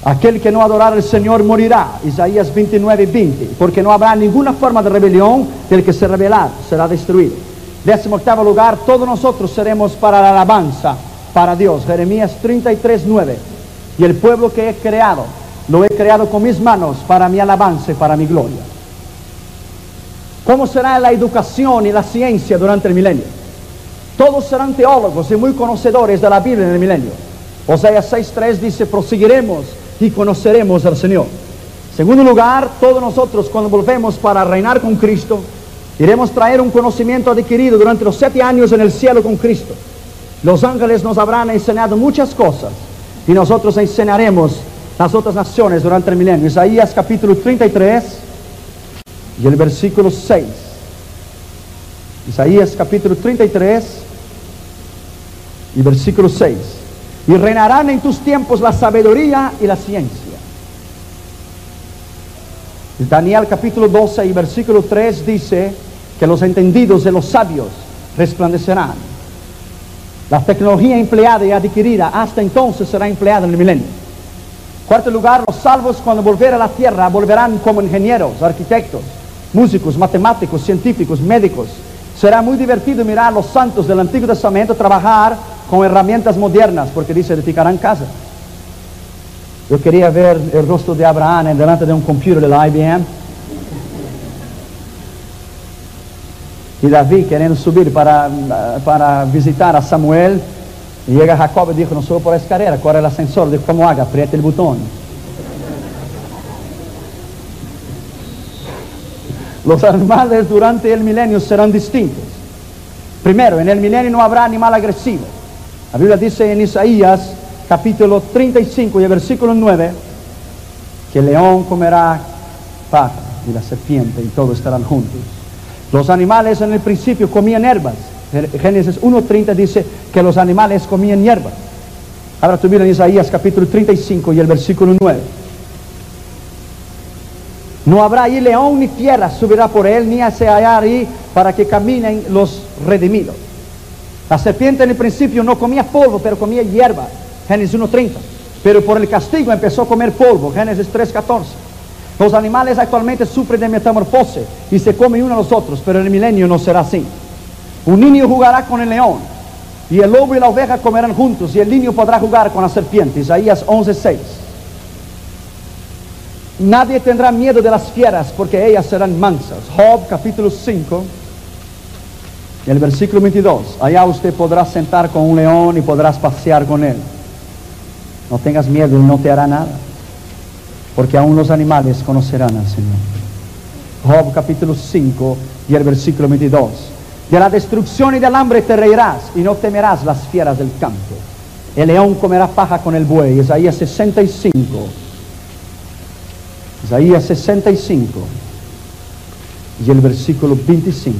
Aquel que no adorara al Señor morirá. Isaías 29, 20. Porque no habrá ninguna forma de rebelión, del que se rebelar será destruido. 18 lugar, todos nosotros seremos para la alabanza para Dios. Jeremías 33, 9. Y el pueblo que he creado, lo he creado con mis manos para mi alabanza y para mi gloria. ¿Cómo será la educación y la ciencia durante el milenio? Todos serán teólogos y muy conocedores de la Biblia en el milenio. Oseas 6, 3 dice, proseguiremos y conoceremos al Señor. Segundo lugar, todos nosotros cuando volvemos para reinar con Cristo, iremos traer un conocimiento adquirido durante los 7 años en el cielo con Cristo. Los ángeles nos habrán enseñado muchas cosas y nosotros enseñaremos las otras naciones durante el milenio. Isaías capítulo 33 y el versículo 6. Isaías capítulo 33 y versículo 6. Y reinarán en tus tiempos la sabiduría y la ciencia. Daniel capítulo 12 y versículo 3 dice que los entendidos de los sabios resplandecerán. La tecnología empleada y adquirida hasta entonces será empleada en el milenio. Cuarto lugar, los salvos cuando volver a la tierra volverán como ingenieros, arquitectos, músicos, matemáticos, científicos, médicos. Será muy divertido mirar a los santos del Antiguo Testamento trabajar con herramientas modernas, porque dice, edificarán casa. Yo quería ver el rostro de Abraham delante de un computer de la IBM. Y David queriendo subir para visitar a Samuel. Y llega Jacob y dijo, no subo por la escalera, corre el ascensor. Dijo, ¿cómo haga? Apriete el botón. Los animales durante el milenio serán distintos. Primero, en el milenio no habrá animal agresivo. La Biblia dice en Isaías capítulo 35 y el versículo 9 que el león comerá paja y la serpiente y todos estarán juntos. Los animales en el principio comían hierbas. Génesis 1:30 dice que los animales comían hierbas. Ahora tú mira en Isaías capítulo 35 y el versículo 9. No habrá ahí león ni fiera subirá por él, ni se hallará ahí para que caminen los redimidos. La serpiente en el principio no comía polvo, pero comía hierba. Génesis 1:30. Pero por el castigo empezó a comer polvo. Génesis 3:14. Los animales actualmente sufren de metamorfosis y se comen unos a los otros, pero en el milenio no será así. Un niño jugará con el león y el lobo y la oveja comerán juntos y el niño podrá jugar con la serpiente. Isaías 11:6. Nadie tendrá miedo de las fieras porque ellas serán mansas. Job capítulo 5 y el versículo 22. Allá usted podrá sentar con un león y podrás pasear con él. No tengas miedo, él no te hará nada, porque aún los animales conocerán al Señor. Job capítulo 5 y el versículo 22. De la destrucción y del hambre te reirás y no temerás las fieras del campo. El león comerá paja con el buey. Isaías 65. Isaías 65 y el versículo 25.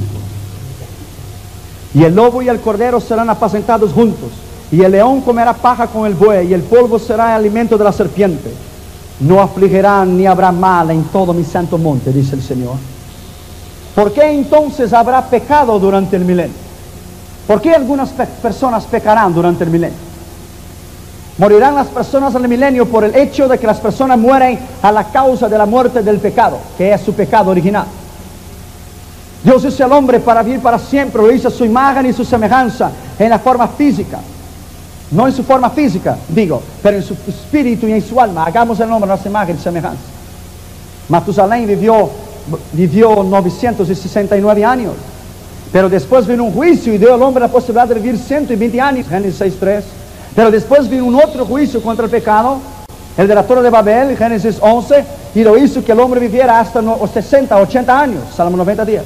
Y el lobo y el cordero serán apacentados juntos, y el león comerá paja con el buey, y el polvo será el alimento de la serpiente. No afligirán ni habrá mal en todo mi santo monte, dice el Señor. ¿Por qué entonces habrá pecado durante el milenio? ¿Por qué algunas personas pecarán durante el milenio? Morirán las personas en el milenio por el hecho de que las personas mueren a la causa de la muerte del pecado, que es su pecado original. Dios hizo al hombre para vivir para siempre, lo hizo a su imagen y su semejanza, en la forma física. No en su forma física, digo, pero en su espíritu y en su alma. Hagamos el hombre a nuestra imagen y semejanza. Matusalén vivió 969 años, pero después vino un juicio y dio al hombre la posibilidad de vivir 120 años, Génesis 6:3. Pero después vino un otro juicio contra el pecado, el de la Torre de Babel, Génesis 11, y lo hizo que el hombre viviera hasta 60, 80 años, Salmo 90:10.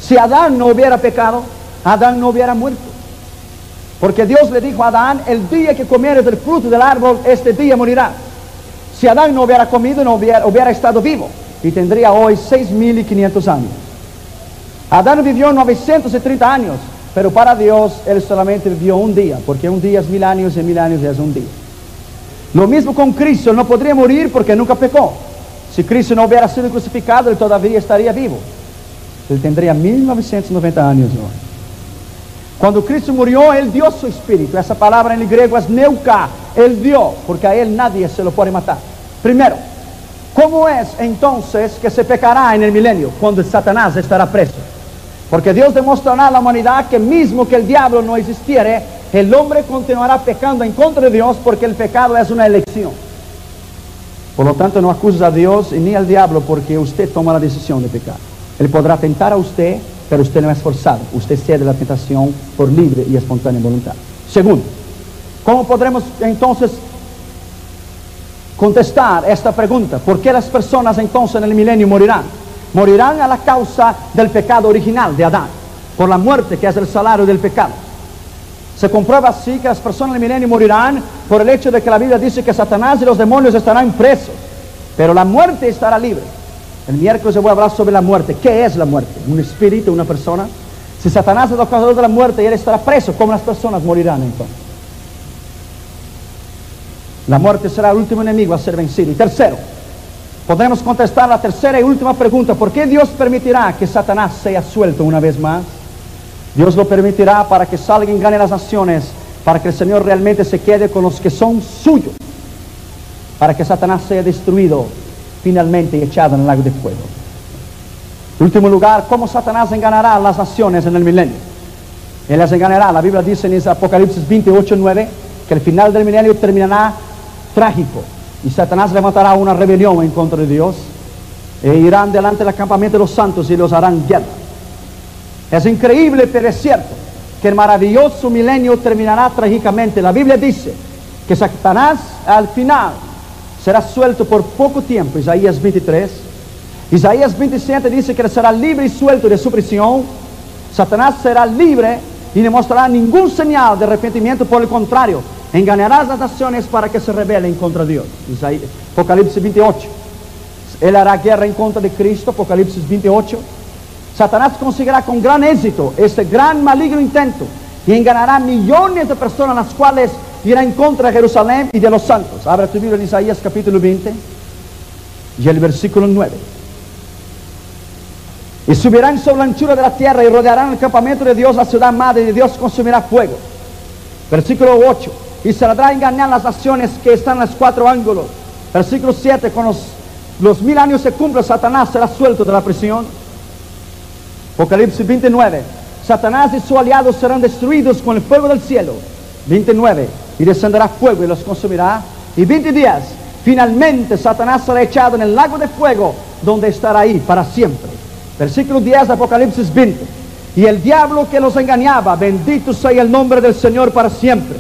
Si Adán no hubiera pecado, Adán no hubiera muerto. Porque Dios le dijo a Adán, el día que comieres del fruto del árbol, este día morirás. Si Adán no hubiera comido, no hubiera estado vivo, y tendría hoy 6.500 años. Adán vivió 930 años, pero para Dios, él solamente vivió un día, porque un día es 1000 años y 1000 años es un día. Lo mismo con Cristo, él no podría morir porque nunca pecó. Si Cristo no hubiera sido crucificado, él todavía estaría vivo. Él tendría 1990 años hoy. Cuando Cristo murió, él dio su espíritu. Esa palabra en el griego es neuka. Él dio, porque a él nadie se lo puede matar. Primero, ¿cómo es entonces que se pecará en el milenio? Cuando Satanás estará preso. Porque Dios demostrará a la humanidad que mismo que el diablo no existiere, el hombre continuará pecando en contra de Dios, porque el pecado es una elección. Por lo tanto, no acuses a Dios ni al diablo porque usted toma la decisión de pecar. Él podrá tentar a usted, pero usted no es forzado. Usted cede la tentación por libre y espontánea voluntad. Segundo, ¿cómo podremos entonces contestar esta pregunta. ¿Por qué las personas entonces en el milenio morirán? Morirán a la causa del pecado original de Adán, por la muerte que es el salario del pecado. Se comprueba así que las personas en el milenio morirán por el hecho de que la Biblia dice que Satanás y los demonios estarán presos, pero la muerte estará libre. El miércoles yo voy a hablar sobre la muerte. ¿Qué es la muerte? ¿Un espíritu, una persona? Si Satanás es el causador de la muerte y él estará preso, ¿cómo las personas morirán entonces? La muerte será el último enemigo a ser vencido. Y tercero, podemos contestar la tercera y última pregunta. ¿Por qué Dios permitirá que Satanás sea suelto una vez más? Dios lo permitirá para que salgan y ganen las naciones, para que el Señor realmente se quede con los que son suyos, para que Satanás sea destruido finalmente y echado en el lago de fuego. En último lugar, ¿cómo Satanás engañará a las naciones en el milenio? Él las engañará. La Biblia dice en Apocalipsis 28:9 que el final del milenio terminará trágico y Satanás levantará una rebelión en contra de Dios e irán delante del campamento de los santos y los harán guerra. Es increíble, pero es cierto que el maravilloso milenio terminará trágicamente. La Biblia dice que Satanás al final será suelto por poco tiempo. Isaías 23. Isaías 27 dice que será libre y suelto de su prisión. Satanás será libre y no mostrará ningún señal de arrepentimiento. Por el contrario, engañará a las naciones para que se rebelen contra Dios. Apocalipsis 28. Él hará guerra en contra de Cristo. Apocalipsis 28. Satanás conseguirá con gran éxito este gran maligno intento y engañará millones de personas, las cuales irá en contra de Jerusalén y de los santos. Abre tu Biblia en Isaías capítulo 20 y el versículo 9. Y subirán sobre la anchura de la tierra y rodearán el campamento de Dios, la ciudad madre de Dios consumirá fuego. Versículo 8. Y saldrá a engañar las naciones que están en los cuatro ángulos. Versículo 7. Cuando los 1000 años se cumplan, Satanás será suelto de la prisión. Apocalipsis 29. Satanás y sus aliados serán destruidos con el fuego del cielo. 29. Y descenderá fuego y los consumirá. Y 20 días. Finalmente Satanás será echado en el lago de fuego, donde estará ahí para siempre. Versículo 10 de Apocalipsis 20. Y el diablo que los engañaba, bendito sea el nombre del Señor para siempre.